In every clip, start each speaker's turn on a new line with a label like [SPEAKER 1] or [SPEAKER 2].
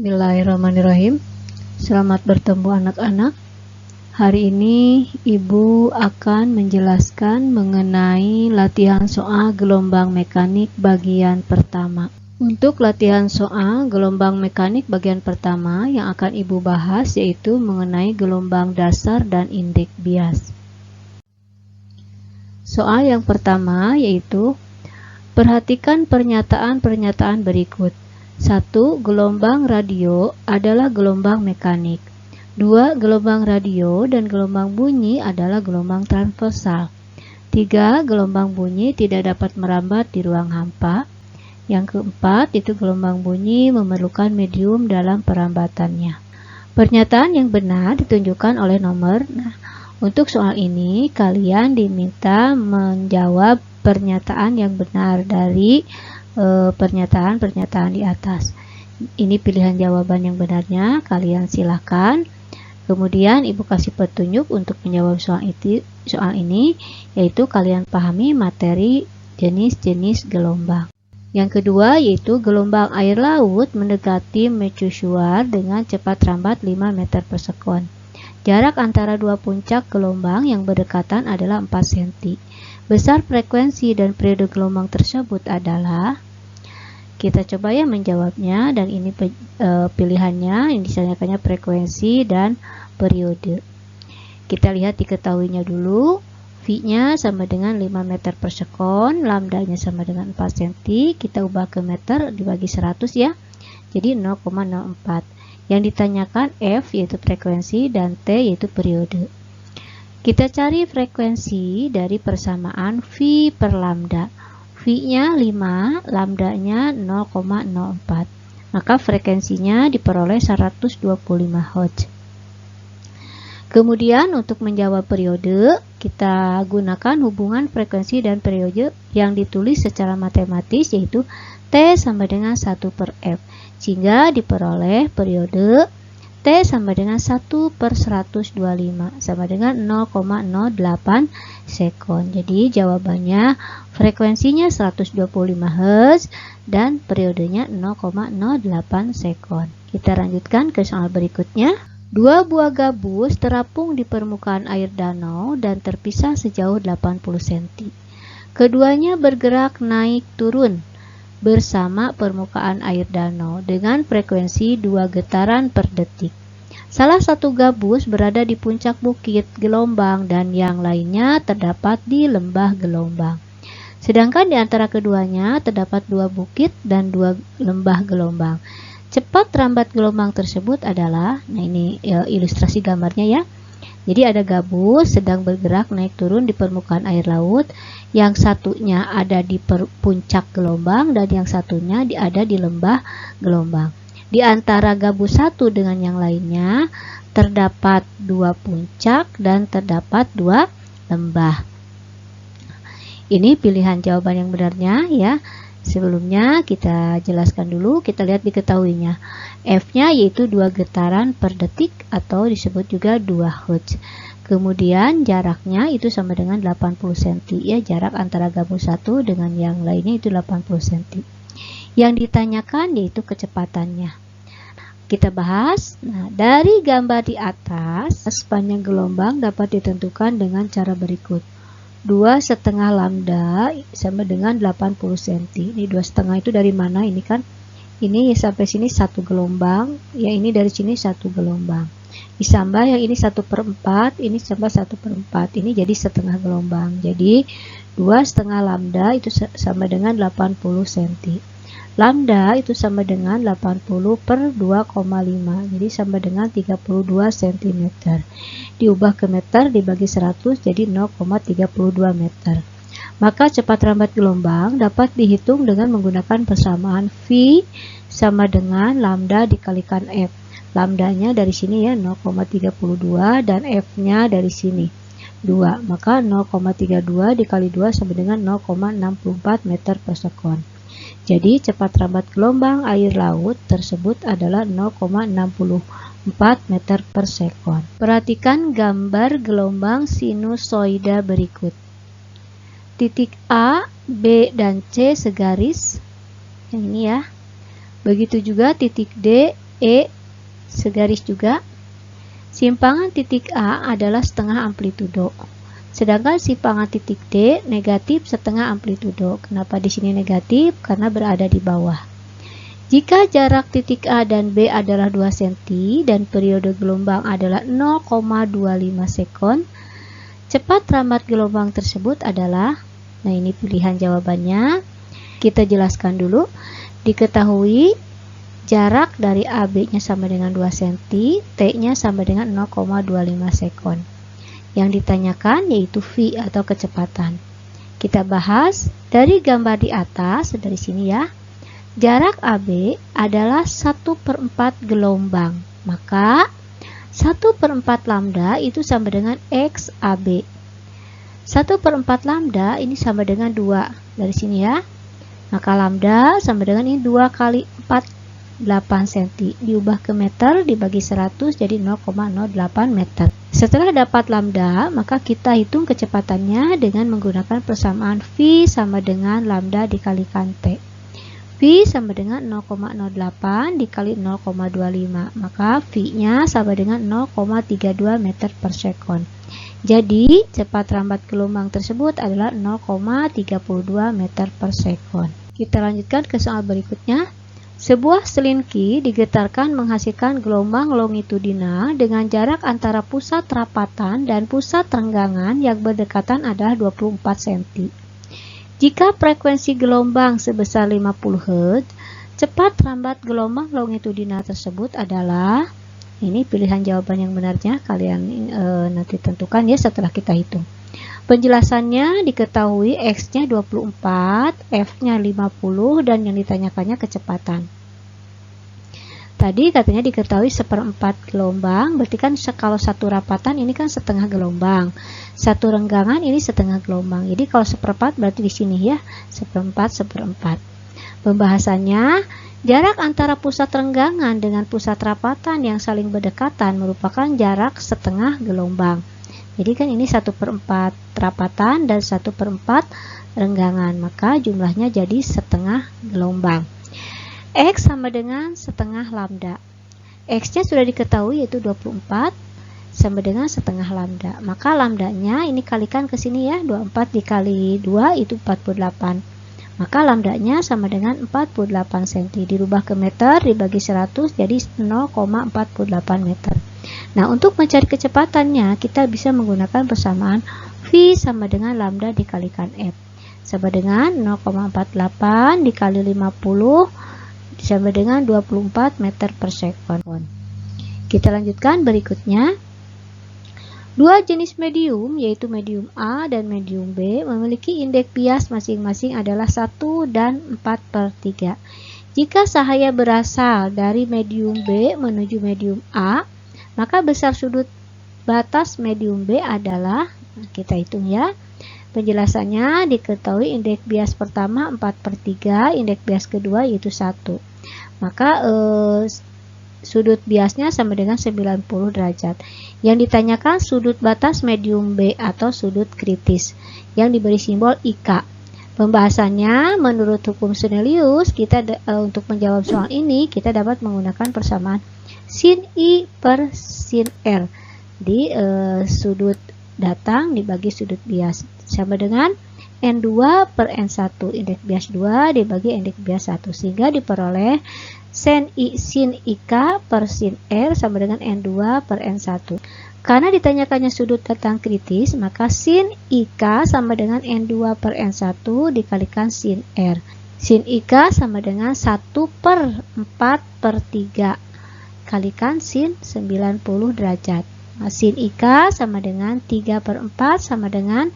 [SPEAKER 1] Bismillahirrahmanirrahim. Selamat bertemu anak-anak. Hari ini Ibu akan menjelaskan mengenai latihan soal gelombang mekanik bagian pertama. Untuk latihan soal gelombang mekanik bagian pertama yang akan Ibu bahas yaitu mengenai gelombang dasar dan indeks bias. Soal yang pertama yaitu perhatikan pernyataan-pernyataan berikut. 1. Gelombang radio adalah gelombang mekanik. 2. Gelombang radio dan gelombang bunyi adalah gelombang transversal. 3. Gelombang bunyi tidak dapat merambat di ruang hampa. Yang keempat, itu gelombang bunyi memerlukan medium dalam perambatannya. Pernyataan yang benar ditunjukkan oleh nomor. Untuk soal ini, kalian diminta menjawab pernyataan yang benar dari pernyataan-pernyataan di atas. Ini pilihan jawaban yang benarnya, kalian silahkan. Kemudian Ibu kasih petunjuk untuk menjawab soal ini, yaitu kalian pahami materi jenis-jenis gelombang. Yang kedua yaitu gelombang air laut mendekati mercusuar dengan cepat rambat 5 meter per sekon. Jarak antara dua puncak gelombang yang berdekatan adalah 4 cm. Besar frekuensi dan periode gelombang tersebut adalah, kita coba ya menjawabnya, dan ini pilihannya yang ditanyakannya frekuensi dan periode. Kita lihat diketahuinya dulu. V-nya sama dengan 5 meter per sekon, lambdanya sama dengan 4 cm, kita ubah ke meter dibagi 100 ya, jadi 0,04. Yang ditanyakan F yaitu frekuensi dan T yaitu periode. Kita cari frekuensi dari persamaan V per lambda. V-nya 5, lambdanya 0,04. Maka frekuensinya diperoleh 125 Hz. Kemudian untuk menjawab periode, kita gunakan hubungan frekuensi dan periode yang ditulis secara matematis yaitu T sama dengan 1 per F. Sehingga diperoleh periode T sama dengan 1 per 125 sama dengan 0,08 sekon. Jadi jawabannya frekuensinya 125 Hz dan periodenya 0,08 sekon. Kita lanjutkan ke soal berikutnya. 2 buah gabus terapung di permukaan air danau dan terpisah sejauh 80 cm. Keduanya bergerak naik turun bersama permukaan air danau dengan frekuensi 2 getaran per detik. Salah satu gabus berada di puncak bukit gelombang dan yang lainnya terdapat di lembah gelombang. Sedangkan di antara keduanya terdapat 2 bukit dan 2 lembah gelombang. Cepat rambat gelombang tersebut adalah, nah ini ilustrasi gambarnya ya. Jadi ada gabus sedang bergerak naik turun di permukaan air laut, yang satunya ada di puncak gelombang dan yang satunya ada di lembah gelombang. Di antara gabus satu dengan yang lainnya terdapat 2 puncak dan terdapat 2 lembah. Ini pilihan jawaban yang benarnya ya. Sebelumnya kita jelaskan dulu, kita lihat diketahuinya. F-nya yaitu 2 getaran per detik atau disebut juga 2 Hz. Kemudian jaraknya itu sama dengan 80 cm ya, jarak antara gabus satu dengan yang lainnya itu 80 cm. Yang ditanyakan yaitu kecepatannya. Kita bahas. Nah, dari gambar di atas, sepanjang gelombang dapat ditentukan dengan cara berikut. 2,5 lambda sama dengan 80 cm. Ini 2,5 itu dari mana? Ini kan, ini sampai sini 1 gelombang, ya ini dari sini 1 gelombang. Ditambah yang ini 1/4, ini tambah 1/4, ini jadi setengah gelombang. Jadi 2,5 lambda itu sama dengan 80 cm. Lambda itu sama dengan 80 per 2,5, jadi sama dengan 32 cm. Diubah ke meter dibagi 100 jadi 0,32 meter. Maka cepat rambat gelombang dapat dihitung dengan menggunakan persamaan V sama dengan lambda dikalikan F. Lambdanya dari sini ya 0,32 dan F-nya dari sini 2. Maka 0,32 dikali 2 sama dengan 0,64 meter per sekon. Jadi cepat rambat gelombang air laut tersebut adalah 0,64 meter per sekon. Perhatikan gambar gelombang sinusoida berikut. Titik A, B, dan C segaris. Yang ini ya. Begitu juga titik D, E segaris juga. Simpangan titik A adalah setengah amplitudo. Sedangkan simpangan titik D negatif setengah amplitudo. Kenapa di sini negatif? Karena berada di bawah. Jika jarak titik A dan B adalah 2 cm dan periode gelombang adalah 0,25 sekon, cepat rambat gelombang tersebut adalah, nah ini pilihan jawabannya. Kita jelaskan dulu. Diketahui jarak dari AB-nya sama dengan 2 cm, T-nya sama dengan 0,25 sekon. Yang ditanyakan yaitu V atau kecepatan. Kita bahas dari gambar di atas, dari sini ya. Jarak AB adalah 1/4 gelombang. Maka 1/4 lambda itu sama dengan X AB. 1/4 lambda ini sama dengan 2. Dari sini ya. Maka lambda sama dengan ini 2 kali 4, 8 cm. Diubah ke meter dibagi 100 jadi 0,08 meter. Setelah dapat lambda, maka kita hitung kecepatannya dengan menggunakan persamaan V sama dengan lambda dikalikan T. V sama dengan 0,08 dikali 0,25. Maka V-nya sama dengan 0,32 meter per sekon. Jadi, cepat rambat gelombang tersebut adalah 0,32 meter per sekon. Kita lanjutkan ke soal berikutnya. Sebuah selinki digetarkan menghasilkan gelombang longitudinal dengan jarak antara pusat rapatan dan pusat renggangan yang berdekatan adalah 24 cm. Jika frekuensi gelombang sebesar 50 Hz, cepat rambat gelombang longitudinal tersebut adalah, ini pilihan jawaban yang benarnya, kalian nanti tentukan ya setelah kita hitung. Penjelasannya diketahui X-nya 24, F-nya 50, dan yang ditanyakannya kecepatan. Tadi katanya diketahui 1/4 gelombang, berarti kan kalau satu rapatan ini kan setengah gelombang. Satu renggangan ini setengah gelombang. Jadi kalau 1/4 berarti di sini ya, 1/4. Pembahasannya, jarak antara pusat renggangan dengan pusat rapatan yang saling berdekatan merupakan jarak setengah gelombang. Jadi kan ini 1/4 rapatan dan 1/4 renggangan, maka jumlahnya jadi setengah gelombang. X sama dengan setengah lambda. X-nya sudah diketahui yaitu 24 sama dengan setengah lambda. Maka lambdanya ini kalikan ke sini ya, 24 dikali 2 itu 48. Maka lambdanya sama dengan 48 cm. Dirubah ke meter dibagi 100 jadi 0,48 meter. Nah, untuk mencari kecepatannya kita bisa menggunakan persamaan V sama dengan lambda dikalikan F. Sama dengan 0,48 dikali 50 sama dengan 24 meter per sekon. Kita lanjutkan berikutnya. Dua jenis medium, yaitu medium A dan medium B, memiliki indeks bias masing-masing adalah 1 dan 4/3. Jika cahaya berasal dari medium B menuju medium A, maka besar sudut batas medium B adalah, kita hitung ya. Penjelasannya diketahui indeks bias pertama 4/3, indeks bias kedua yaitu 1. Maka sudut biasnya sama dengan 90 derajat. Yang ditanyakan sudut batas medium B atau sudut kritis yang diberi simbol IK. Pembahasannya menurut hukum Snellius, kita untuk menjawab soal ini kita dapat menggunakan persamaan sin I per sin R di sudut datang dibagi sudut bias sama dengan N2 per N1, indeks bias 2 dibagi indeks bias 1, sehingga diperoleh sin IK per sin R sama dengan N2 per N1. Karena ditanyakannya sudut datang kritis, maka sin IK sama dengan N2 per N1 dikalikan sin R. Sin IK sama dengan 1/4/3 kalikan sin 90 derajat. Nah, sin IK sama dengan 3/4 sama dengan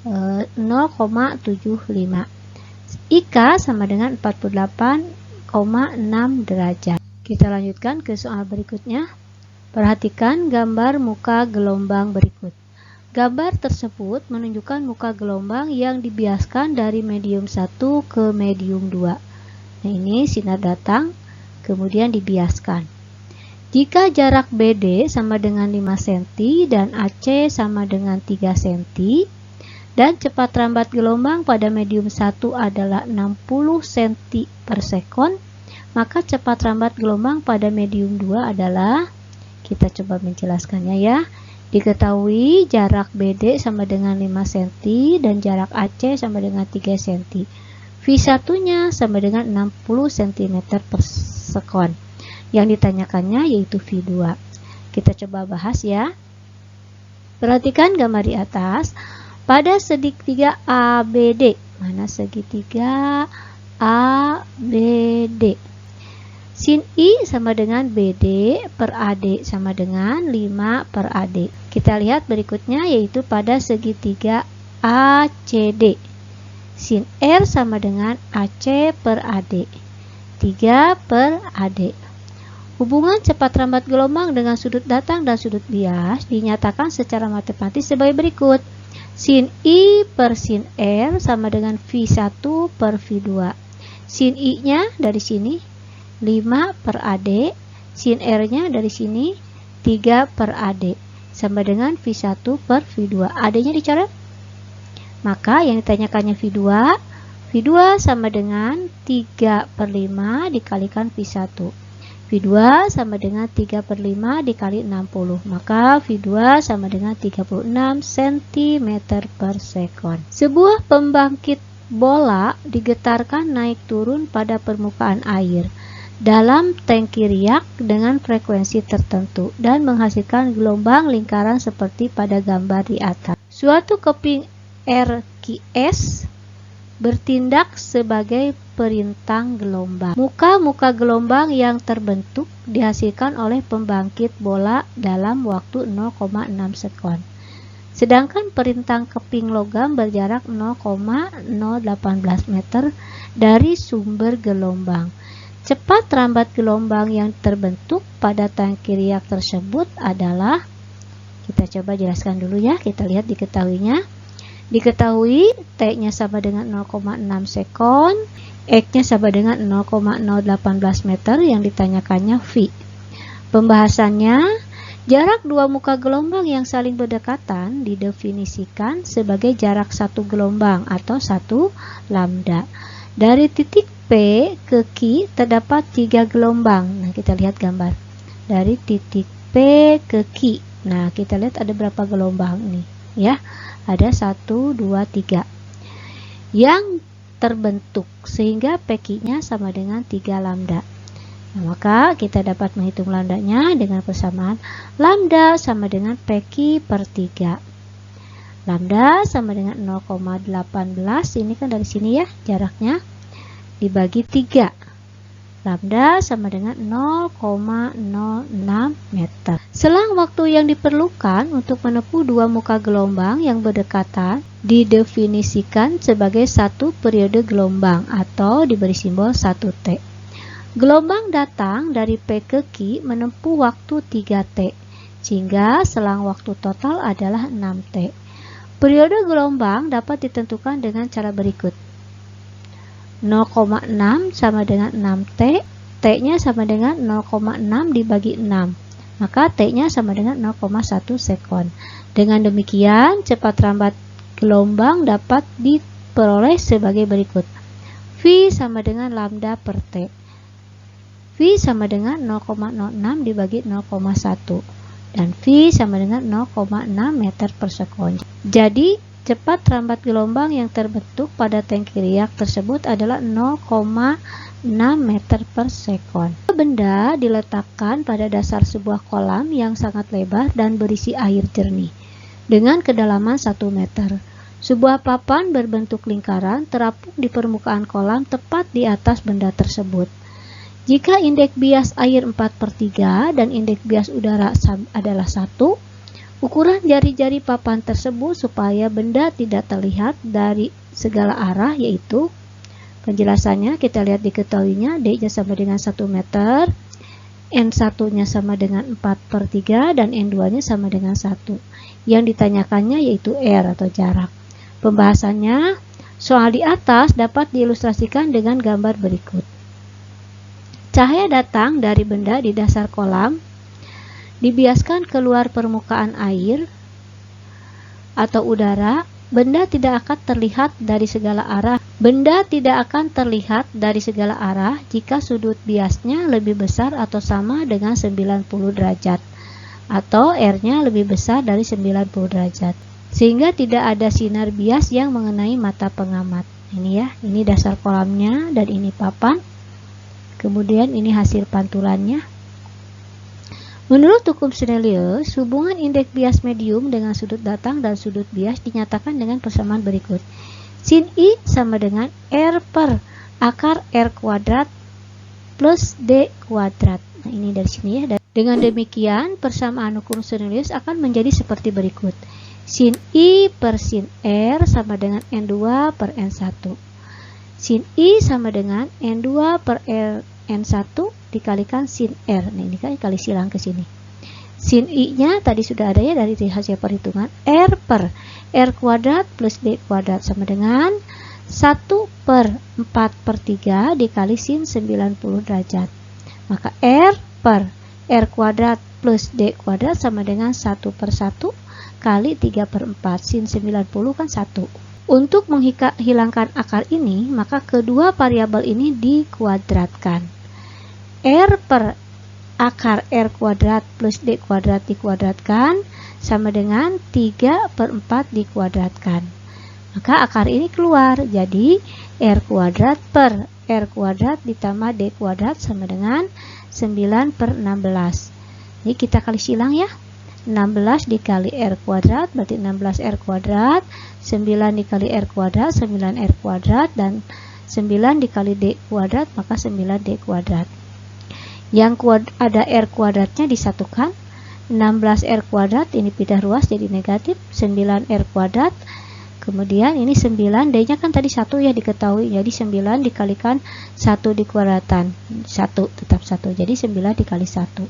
[SPEAKER 1] 0,75. IK sama dengan 48,6 derajat. Kita lanjutkan ke soal berikutnya. Perhatikan gambar muka gelombang berikut. Gambar tersebut menunjukkan muka gelombang yang dibiaskan dari medium 1 ke medium 2. Nah, ini sinar datang, kemudian dibiaskan. Jika jarak BD sama dengan 5 cm dan AC sama dengan 3 cm, dan cepat rambat gelombang pada medium 1 adalah 60 cm per sekon, maka cepat rambat gelombang pada medium 2 adalah, kita coba menjelaskannya ya. Diketahui jarak BD sama dengan 5 cm dan jarak AC sama dengan 3 cm. V1-nya sama dengan 60 cm per sekon. Yang ditanyakannya yaitu V2. Kita coba bahas ya. Perhatikan gambar di atas. Pada segitiga ABD. Mana segitiga ABD? Sin I sama dengan BD per AD sama dengan 5 per AD. Kita lihat berikutnya yaitu pada segitiga ACD. Sin R sama dengan AC per AD. 3 per AD. Hubungan cepat rambat gelombang dengan sudut datang dan sudut bias dinyatakan secara matematis sebagai berikut. Sin I per sin R sama dengan V1 per V2. Sin I-nya dari sini 5 per AD, sin R-nya dari sini 3 per AD, sama dengan V1 per V2. AD-nya dicoret. Maka yang ditanyakannya V2, V2 sama dengan 3 per 5 dikalikan V1. V2 sama dengan 3 per 5 dikali 60. Maka V2 sama dengan 36 cm per sekon. Sebuah pembangkit bola digetarkan naik turun pada permukaan air dalam tangki riak dengan frekuensi tertentu dan menghasilkan gelombang lingkaran seperti pada gambar di atas. Suatu keping RQS bertindak sebagai perintang gelombang. Muka-muka gelombang yang terbentuk dihasilkan oleh pembangkit bola dalam waktu 0,6 sekon. Sedangkan perintang keping logam berjarak 0,018 meter dari sumber gelombang. Cepat rambat gelombang yang terbentuk pada tangki riak tersebut adalah, kita coba jelaskan dulu ya, kita lihat diketahuinya. Diketahui T-nya sama dengan 0,6 sekon, X-nya sama dengan 0,018 meter, yang ditanyakannya V. Pembahasannya, jarak dua muka gelombang yang saling berdekatan didefinisikan sebagai jarak satu gelombang atau satu lambda. Dari titik P ke Q terdapat 3 gelombang. Nah, kita lihat gambar. Dari titik P ke Q. Nah, kita lihat ada berapa gelombang ini, ya. Ada 1, 2, 3 yang terbentuk sehingga PQ-nya sama dengan 3 lambda. Nah, maka kita dapat menghitung lambdanya dengan persamaan lambda sama dengan PQ per 3. Lambda sama dengan 0,18, ini kan dari sini ya jaraknya, dibagi 3. Lambda sama dengan 0,06 meter. Selang waktu yang diperlukan untuk menempuh dua muka gelombang yang berdekatan didefinisikan sebagai satu periode gelombang atau diberi simbol 1T. Gelombang datang dari P ke Q menempuh waktu 3T, sehingga selang waktu total adalah 6T. Periode gelombang dapat ditentukan dengan cara berikut. 0,6 sama dengan 6T, T-nya sama dengan 0,6 dibagi 6, maka T-nya sama dengan 0,1 sekon. Dengan demikian, cepat rambat gelombang dapat diperoleh sebagai berikut. V sama dengan lambda per T. V sama dengan 0,06 dibagi 0,1, dan V sama dengan 0,6 meter per sekon. Jadi, cepat rambat gelombang yang terbentuk pada tangki riak tersebut adalah 0,6 meter per sekon. Benda diletakkan pada dasar sebuah kolam yang sangat lebar dan berisi air jernih dengan kedalaman 1 meter. Sebuah papan berbentuk lingkaran terapung di permukaan kolam tepat di atas benda tersebut. Jika indeks bias air 4/3 dan indeks bias udara adalah 1, ukuran jari-jari papan tersebut supaya benda tidak terlihat dari segala arah, yaitu, penjelasannya kita lihat diketahuinya, D-nya sama dengan 1 meter, N1-nya sama dengan 4/3, dan N2-nya sama dengan 1. Yang ditanyakannya yaitu R atau jarak. Pembahasannya, soal di atas dapat diilustrasikan dengan gambar berikut. Cahaya datang dari benda di dasar kolam, dibiaskan keluar permukaan air atau udara benda tidak akan terlihat dari segala arah. Benda tidak akan terlihat dari segala arah jika sudut biasnya lebih besar atau sama dengan 90 derajat atau R-nya lebih besar dari 90 derajat. Sehingga tidak ada sinar bias yang mengenai mata pengamat. Ini ya, ini dasar kolamnya dan ini papan. Kemudian ini hasil pantulannya. Menurut hukum Snellius, hubungan indeks bias medium dengan sudut datang dan sudut bias dinyatakan dengan persamaan berikut. Sin I sama dengan R per akar R kuadrat plus D kuadrat. Nah, ini dari sini ya. Dengan demikian, persamaan hukum Snellius akan menjadi seperti berikut. Sin I per sin R sama dengan N2 per N1. Sin I sama dengan N2 per N1 dikalikan sin R. Nah, ini kan kali silang ke sini. Sin I-nya tadi sudah ada ya dari hasil perhitungan. R per R kuadrat plus D kuadrat sama dengan 1 per 4 per 3 dikali sin 90 derajat. Maka R per R kuadrat plus D kuadrat sama dengan 1 per 1 kali 3 per 4. Sin 90 kan 1. Untuk menghilangkan akar ini, maka kedua variabel ini dikuadratkan. R per akar R kuadrat plus D kuadrat dikuadratkan sama dengan 3 per 4 dikuadratkan. Maka akar ini keluar, jadi R kuadrat per R kuadrat ditambah D kuadrat sama dengan 9 per 16. Ini kita kali silang ya. 16 dikali R kuadrat berarti 16 R kuadrat, 9 dikali R kuadrat 9 R kuadrat, dan 9 dikali D kuadrat maka 9 D kuadrat. Yang ada R kuadratnya disatukan, 16 R kuadrat ini pindah ruas jadi negatif, 9 R kuadrat, kemudian ini 9, D-nya kan tadi 1 ya diketahui, jadi 9 dikalikan 1 dikuadratan, 1 tetap 1, jadi 9 dikali 1.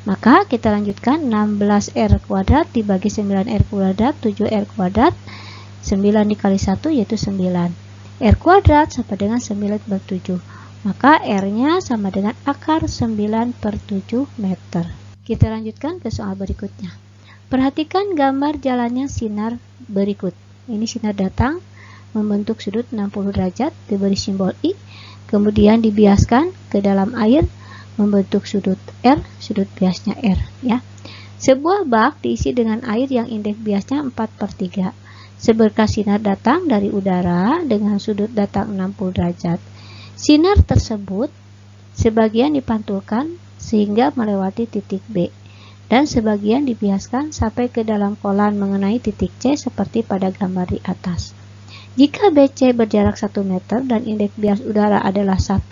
[SPEAKER 1] Maka kita lanjutkan, 16R kuadrat dibagi 9R kuadrat, 7R kuadrat, 9 dikali 1 yaitu 9. R kuadrat sama dengan 9 per 7. Maka R-nya sama dengan akar 9 per 7 meter. Kita lanjutkan ke soal berikutnya. Perhatikan gambar jalannya sinar berikut. Ini sinar datang membentuk sudut 60 derajat, diberi simbol I, kemudian dibiaskan ke dalam air, membentuk sudut R, sudut biasnya R ya. Sebuah bak diisi dengan air yang indeks biasnya 4 per 3. Seberkas sinar datang dari udara dengan sudut datang 60 derajat. Sinar tersebut sebagian dipantulkan sehingga melewati titik B dan sebagian dibiaskan sampai ke dalam kolam mengenai titik C seperti pada gambar di atas. Jika BC berjarak 1 meter dan indeks bias udara adalah 1,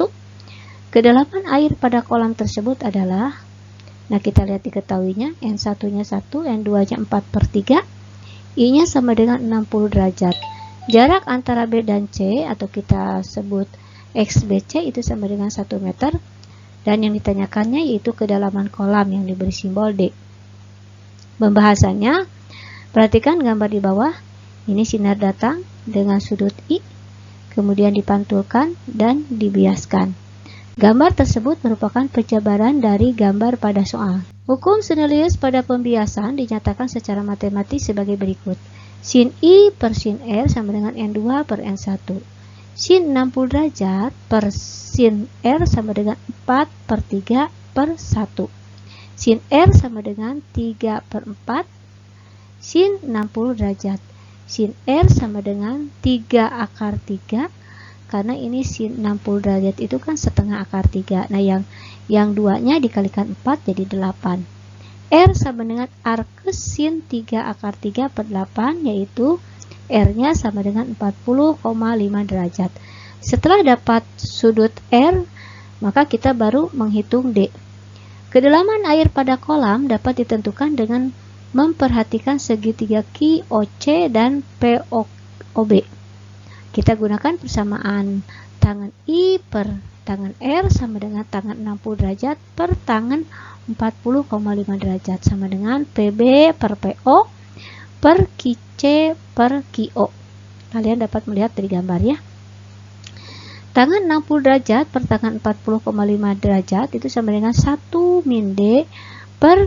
[SPEAKER 1] kedalaman air pada kolam tersebut adalah, nah kita lihat diketahuinya, N1-nya 1, N2-nya 4 per 3, I-nya sama dengan 60 derajat. Jarak antara B dan C atau kita sebut XBC itu sama dengan 1 meter, dan yang ditanyakannya yaitu kedalaman kolam yang diberi simbol D. Pembahasannya, perhatikan gambar di bawah, ini sinar datang dengan sudut I, kemudian dipantulkan dan dibiaskan. Gambar tersebut merupakan penjabaran dari gambar pada soal. Hukum Snellius pada pembiasan dinyatakan secara matematis sebagai berikut. Sin I per sin R sama dengan N2 per N1. Sin 60 derajat per sin R sama dengan 4 per 3 per 1. Sin R sama dengan 3 per 4. Sin 60 derajat. Sin R sama dengan 3 akar 3. Karena ini sin 60 derajat itu kan setengah akar 3. Nah yang duanya dikalikan 4 jadi 8. R sama dengan arcus sin 3 akar 3 per 8, yaitu R-nya sama dengan 40,5 derajat. Setelah dapat sudut R, maka kita baru menghitung D. Kedalaman air pada kolam dapat ditentukan dengan memperhatikan segitiga QOC dan POB. Kita gunakan persamaan tangan I per tangan R sama dengan tangan 60 derajat per tangan 40,5 derajat sama dengan PB per PO per QC per QO. Kalian dapat melihat dari gambar ya. Tangan 60 derajat per tangan 40,5 derajat itu sama dengan 1 min D per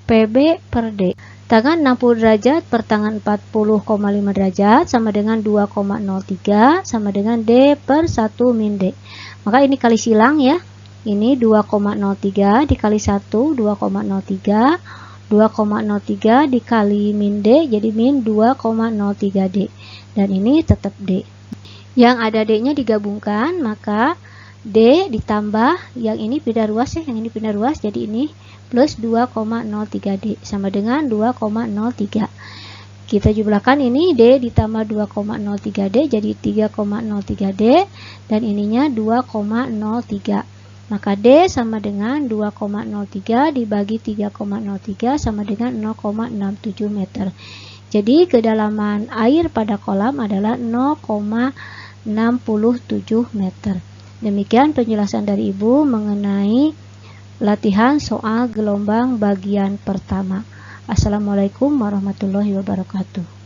[SPEAKER 1] PB per D. Tangan 60 derajat per tangan 40,5 derajat sama dengan 2,03 sama dengan D per 1 min D. Maka ini kali silang ya. Ini 2,03 dikali 1, 2,03. 2,03 dikali min D jadi min 2,03 D. Dan ini tetap D. Yang ada D-nya digabungkan, maka D ditambah yang ini pindah ruas ya, yang ini pindah ruas jadi ini plus 2,03D sama dengan 2,03. Kita jumlahkan ini D ditambah 2,03D jadi 3,03D dan ininya 2,03. Maka D sama dengan 2,03 dibagi 3,03 sama dengan 0,67 meter. Jadi kedalaman air pada kolam adalah 0,67 meter. Demikian penjelasan dari Ibu mengenai latihan soal gelombang bagian pertama. Assalamualaikum warahmatullahi wabarakatuh.